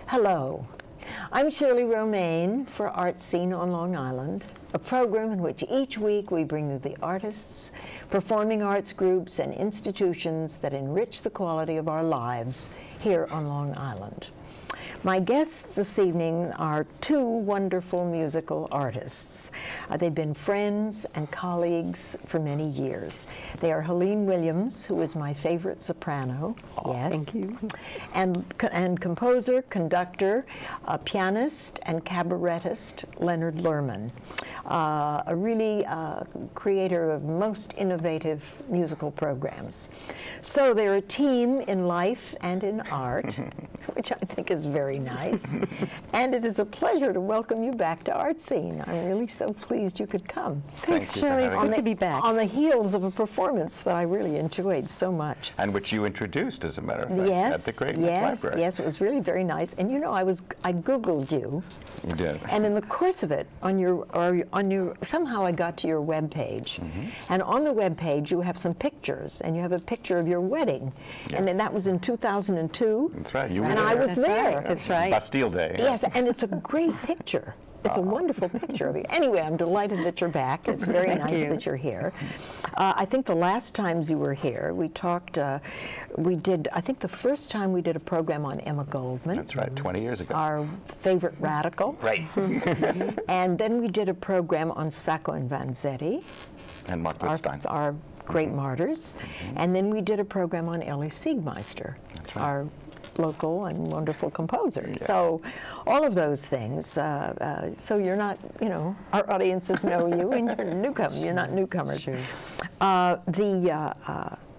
Hello, I'm Shirley Romaine for Artscene on Long Island, a program in which each week we bring you the artists, performing arts groups, and institutions that enrich the quality of our lives here on Long Island. My guests this evening are two wonderful musical artists. They've been friends and colleagues for many years. They are Helene Williams, who is my favorite soprano. Oh, yes. thank you. And composer, conductor, pianist, and cabarettist Leonard Lehrman. A really creator of most innovative musical programs. So they're a team in life and in art, which I think is very nice. And it is a pleasure to welcome you back to Artscene. I'm really so pleased you could come. Thanks, Shirley. It's good to be back. On the heels of a performance that I really enjoyed so much. And which you introduced, as a matter of fact, yes, at the Great Library. Yes, it was really very nice. And you know, I Googled you. You did. And in the course of it, somehow I got to your web page. And on the web page, you have some pictures, and you have a picture of your wedding. Yes. And then that was in 2002. That's right. You were and there. I was there. That's right. Bastille Day. Yes, and it's a great picture. It's a wonderful picture of you. Anyway, I'm delighted that you're back. It's very nice that you're here. I think the last times you were here, we talked, I think the first time we did a program on Emma Goldman. That's right, 20 years ago. Our favorite radical. Right. And then we did a program on Sacco and Vanzetti. And Mark Wittstein. Our great martyrs. And then we did a program on Ellie Siegmeister. That's right. Our local and wonderful composer. Yeah. So all of those things. So you're not, you know, our audiences know you, and you're newcomers. You're not newcomers.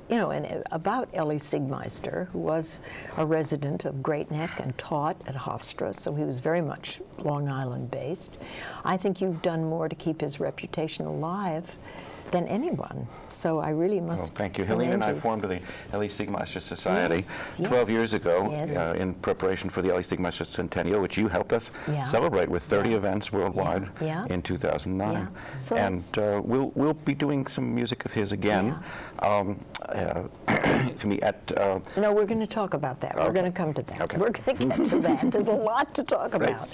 You know, and about Ellie Siegmeister, who was a resident of Great Neck and taught at Hofstra, so he was very much Long Island based. I think you've done more to keep his reputation alive than anyone. So I really must. Well, thank you. Helene and I formed the Ellie Siegmeister Society 12 years ago in preparation for the Ellie Siegmeister Centennial, which you helped us celebrate with 30 events worldwide in 2009. So and we'll be doing some music of his again. To me at. No, we're going to talk about that. We're going to come to that. Okay. We're going to get to that. There's a lot to talk about.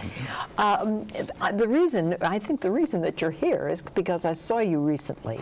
I think the reason that you're here is because I saw you recently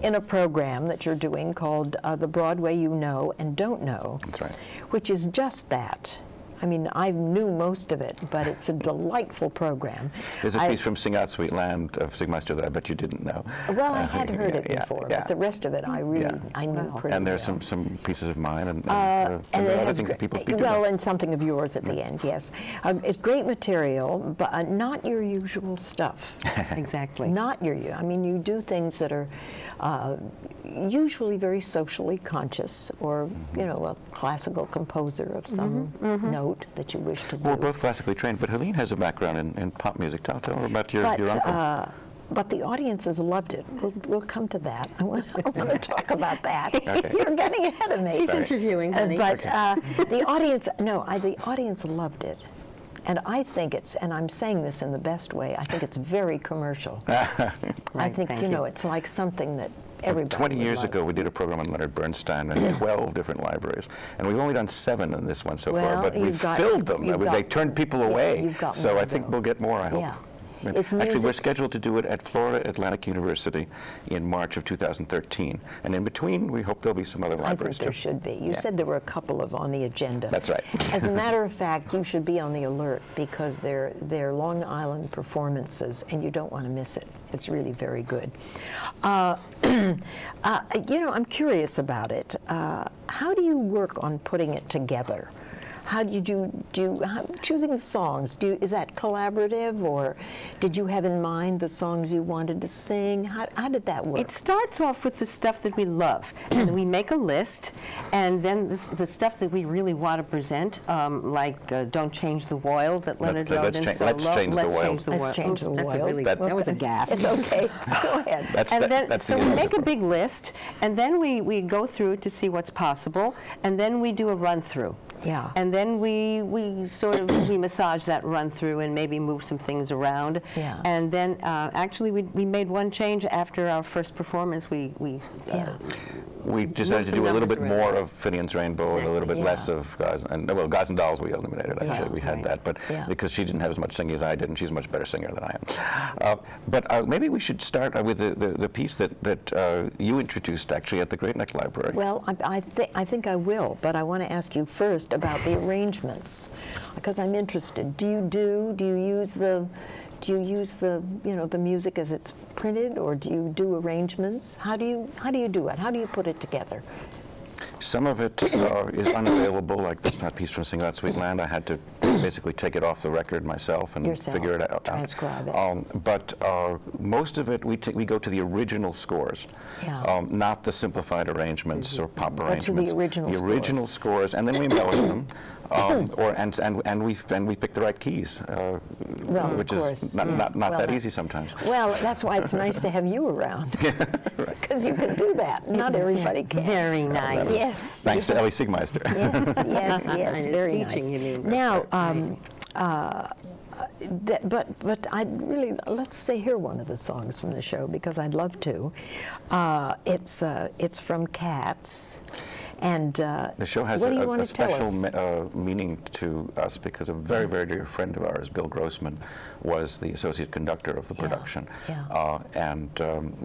in a program that you're doing called The Broadway You Know and Don't Know. That's right. Which is just that. I mean, I knew most of it, but it's a delightful program. There's a piece from Sing Out Sweet Land of Siegmeister that I bet you didn't know. Well, I had heard it before, but the rest of it I really I knew pretty well. And there's some pieces of mine and there are other things that people do. Well, and something of yours at the end, yes. It's great material, but not your usual stuff. Exactly. Not your, I mean, you do things that are usually very socially conscious, or, you know, a classical composer of some note that you wish to do. We're both classically trained, but Helene has a background in pop music. Tell her about your uncle. But the audiences loved it. We'll come to that. I want to talk about that. Okay. You're getting ahead of me. She's interviewing, honey. But the audience, the audience loved it. And I think it's, and I'm saying this in the best way, I think it's very commercial. I think, you know, it's like something that everybody 20 years love. ago, we did a program on Leonard Bernstein in 12 different libraries. And we've only done 7 in this one so far, but we've filled them. They turned people away. So I think we'll get more, I hope. Yeah. Actually, we're scheduled to do it at Florida Atlantic University in March of 2013. And in between, we hope there'll be some other libraries, I think there should be. You said there were a couple of on the agenda. That's right. As a matter of fact, you should be on the alert because they're Long Island performances, and you don't want to miss it. It's really very good. You know, I'm curious about it. How do you work on putting it together? How do you choosing the songs? Is that collaborative, or did you have in mind the songs you wanted to sing? How did that work? It starts off with the stuff that we love, and we make a list, and then the stuff that we really want to present, like "Don't Change the World" that Leonard wrote in solo. Let's change the world. Let's change the world. That was a gaffe. It's okay. Go ahead. So we make a big list, and then we go through it to see what's possible, and then we do a run through. Yeah. And then we massage that run through and maybe move some things around. Yeah. And then actually we made one change after our first performance. We decided to do a little bit more of Finian's Rainbow and a little bit less of Guys and Dolls we eliminated, actually. We had that, but because she didn't have as much singing as I did, and she's a much better singer than I am. But maybe we should start with the piece that you introduced, actually, at the Great Neck Library. Well, I think I will, but I want to ask you first about the arrangements, because I'm interested. Do you use the the music as it's printed, or do you do arrangements? How do you do it? How do you put it together? Some of it is unavailable, like this piece from Sing Out Sweet Land. I had to basically take it off the record myself and figure it out. Transcribe it. But most of it, we go to the original scores, not the simplified arrangements or pop arrangements. To the original scores, and then we embellish them. And we pick the right keys, which is not that easy sometimes. Well, that's why it's nice to have you around, because you can do that. Not everybody can. Very nice. Yes. Thanks to Ellie Siegmeister. Yes, very nice. You mean. Now, but I'd really, let's hear one of the songs from the show, because I'd love to. It's from Cats. And the show has a special meaning to us, because a very, very dear friend of ours, Bill Grossman, was the associate conductor of the production. And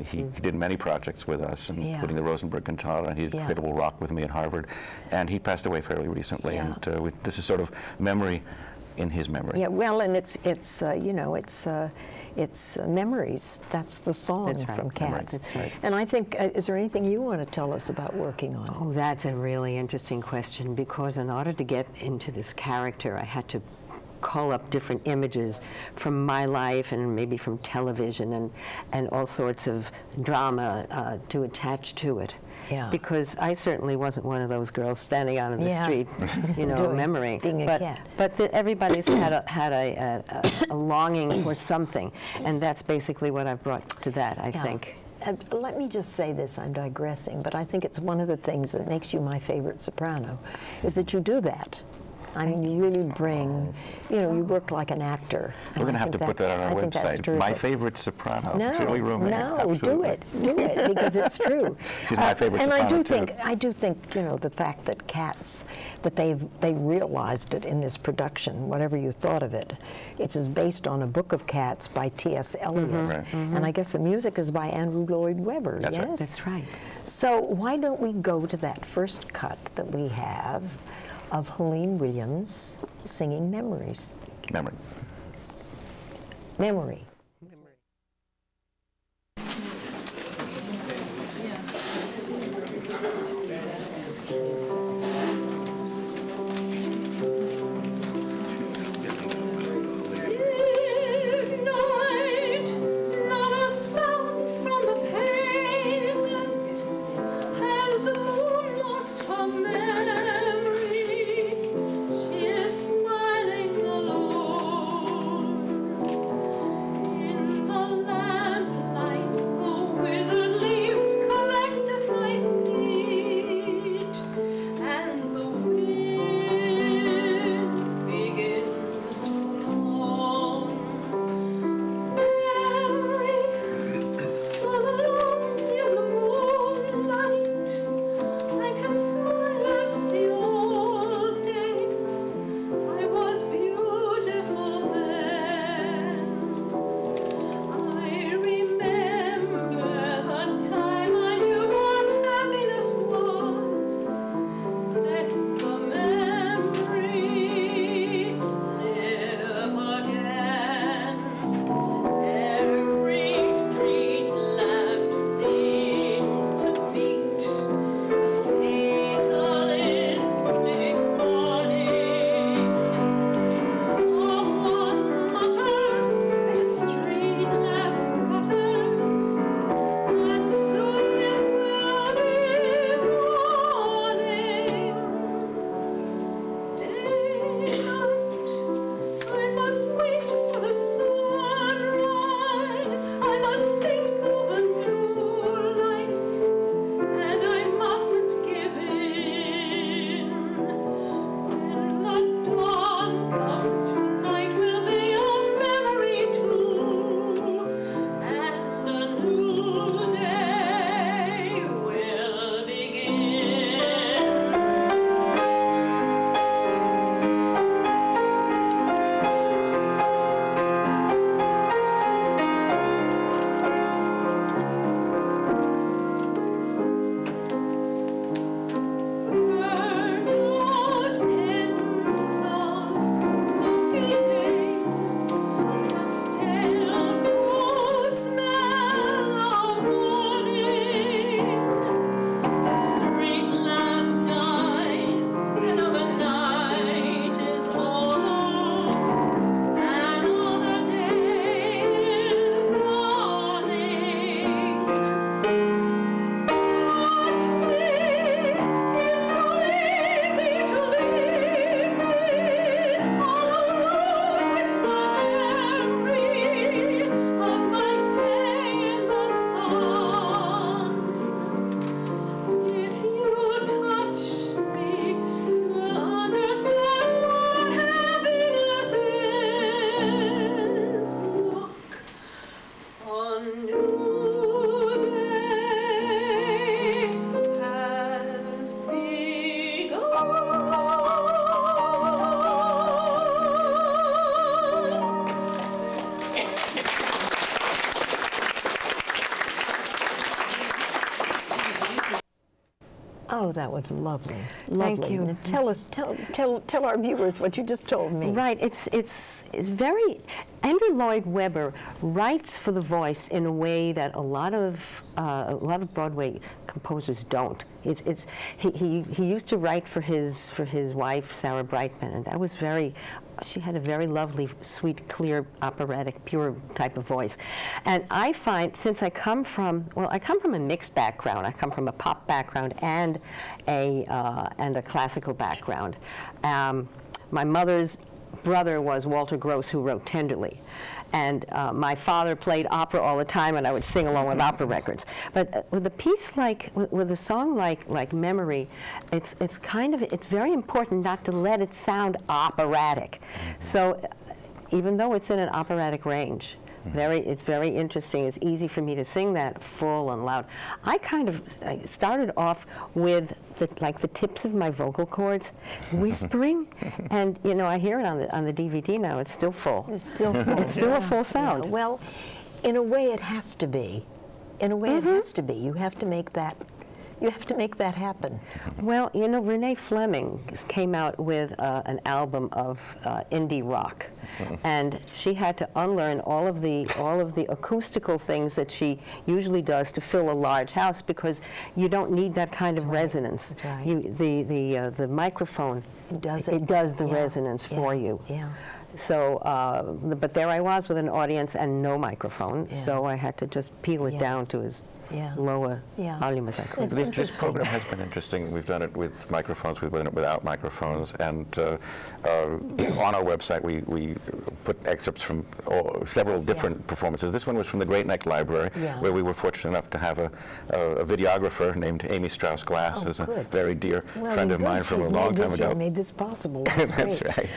he did many projects with us, including the Rosenberg Cantata, and he did Credible Rock with me at Harvard. And he passed away fairly recently, and this is sort of memory in his memory. Yeah, well, and it's Memories. That's the song from Cats. That's right. And I think, is there anything you want to tell us about working on it? Oh, that's a really interesting question, because in order to get into this character, I had to call up different images from my life and maybe from television and all sorts of drama to attach to it. Yeah. Because I certainly wasn't one of those girls standing out on the street, memory. Being a cat. But everybody's had a longing for something, and that's basically what I've brought to that, I think. Let me just say this, I'm digressing, but I think it's one of the things that makes you my favorite soprano, is that you do that. I mean, you really bring, you work like an actor. We're going to have to put that on our website. My favorite soprano, Shirley Romaine. No, Absolutely. do it, because it's true. She's my favorite soprano, and I do think, the fact that Cats, that they realized it in this production, whatever you thought of it. It's based on a book of Cats by T.S. Eliot. Right. And I guess the music is by Andrew Lloyd Webber. That's yes? right. That's right. So why don't we go to that first cut that we have of Helene Williams singing Memories. Memory. that was lovely. Thank you. Now tell our viewers what you just told me. Right. It's very. Andrew Lloyd Webber writes for the voice in a way that a lot of Broadway composers don't. He used to write for his wife Sarah Brightman, and that was very. She had a very lovely, sweet, clear, operatic, pure type of voice. And I find, since I come from a mixed background. I come from a pop background and a classical background. My mother's brother was Walter Gross, who wrote Tenderly. And my father played opera all the time, and I would sing along with opera records. But with a piece with a song like Memory, it's very important not to let it sound operatic. So even though it's in an operatic range, it's very interesting. It's easy for me to sing that full and loud. I started off with the tips of my vocal cords whispering, and I hear it on the DVD now. It's still full. It's still full. It's still a full sound. Yeah. Well, in a way, it has to be. In a way, it has to be. You have to make that. You have to make that happen. Well, Renee Fleming came out with an album of indie rock, and she had to unlearn all of the acoustical things that she usually does to fill a large house, because you don't need that kind of resonance. That's right. The microphone it does the resonance for you. Yeah. So, but there I was with an audience and no microphone, so I had to just peel it down to as low a volume as I could. This program has been interesting. We've done it with microphones, we've done it without microphones, and on our website we put excerpts from several different performances. This one was from the Great Neck Library, where we were fortunate enough to have a videographer named Amy Strauss Glass, who's a very dear friend of mine from a long time ago. She's made this possible. That's right.